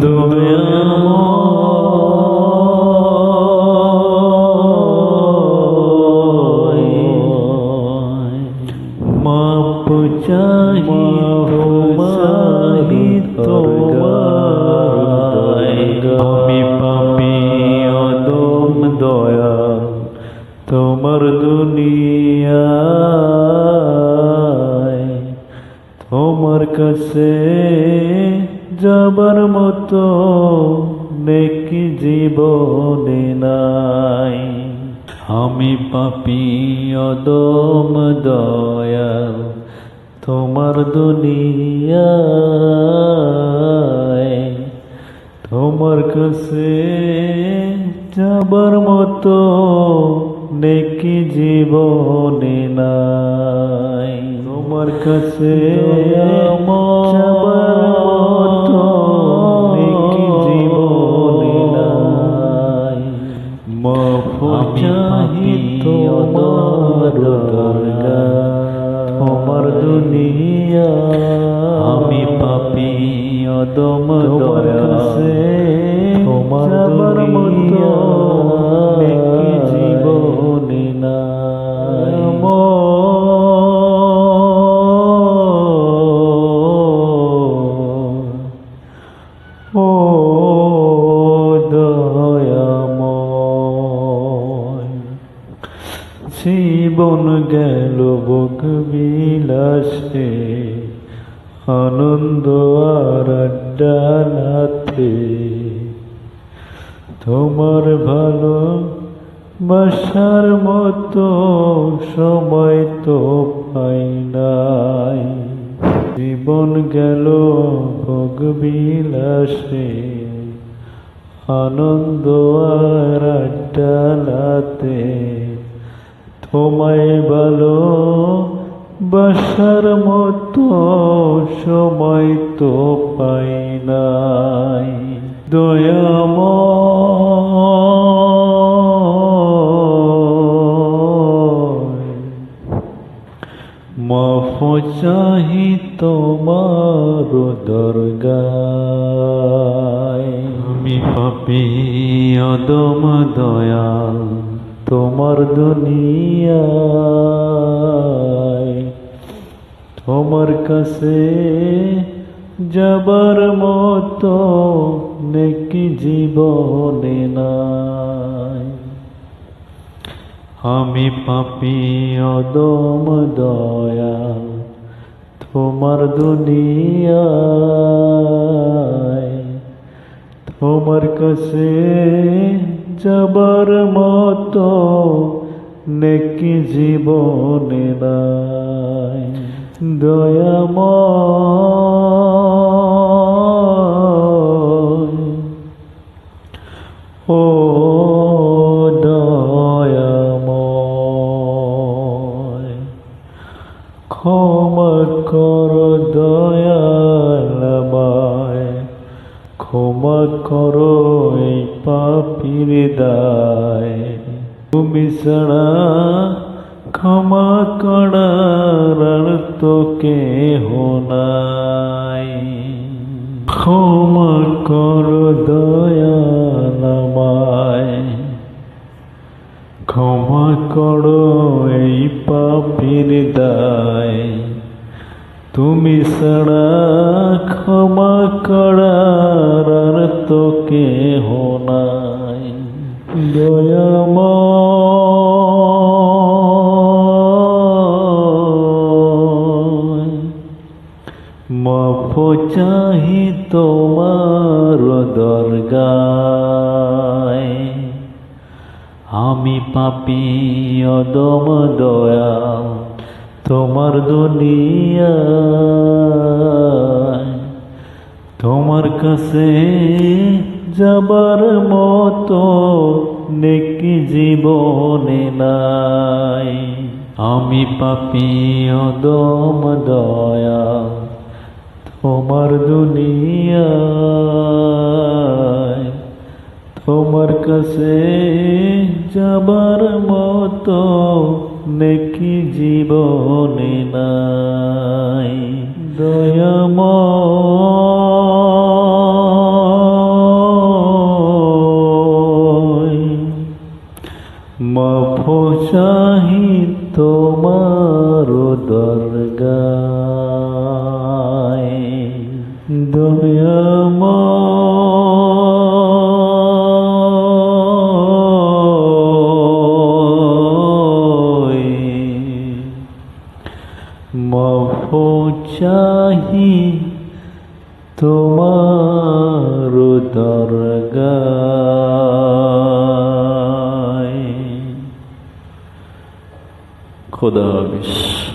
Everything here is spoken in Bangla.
দয়াময় মাপ চাহি তোমায় আমি পাপী অদম দয়াল তোমার দুনিয়ায় তোমার কাছে যাবার মতো নেকি জীবনে নাই। আমি পাপী অদম দয়াল তোমার দুনিয়ায় তোমার কাছে যাবার মতো নেকি জীবনে নাই। তোমার কাছে যাবার মতো নেকি জীবনে নাই। মাফ চাহি তোমার দরগাহ তোমার দুনিয়া। আমি পাপী অদম দয়াল তোমার দুনিয়া নেকি জীবনে নাই। ও দয়াময় জীবন গেল ভোগ বিলাসে আনন্দ আর আড্ডালাতে তোমার ভালো বাসার মতো সময় তো পাই নাই। জীবন গেল ভোগ বিলাসে আনন্দ আর আড্ডালাতে তোমায় ভালো বাসার মতো সময় তো পাই নাই। দয়াময় মাফ চাহি তোমার দরগায়। আমি পাপী অদম দয়াল তোমার দুনিয়ায় তোমার কাছে যাবার মতো নেকি জীবনে নাই। আমি পাপী অদম দয়াল তোমার দুনিয়ায় তোমার কাছে যাবার মতো নেকি জীবনে নাই। দয়াময় ও দয়াময় ক্ষমা কর দয়াল আমায় ক্ষমা করো এই পাপীর দায়। তুমি ছাড়া ক্ষমা করার আর তো কেহ নাই। ক্ষমা করো দয়াল আমায় ক্ষমা করো এই পাপীর দায়। তুমি ছাড়া ক্ষমা করার আর তো কেহ নাই। দয়াময় মাফ চাহি তোমার দরগায়। আমি পাপী অদম দয়াল তোমার দুনিয়ায় তোমার কাছে যাবার মতো নেকি জীবনে নাই। আমি পাপী অদম দয়াল তোমার দুনিয়ায় তোমার কাছে যাবার মতো নেকি জীবনে নাই। দয়াময় চাহি তোমার দরগায় দয়াময় মাফ চাহি তোমার দরগায়। খোদা হাফেজ।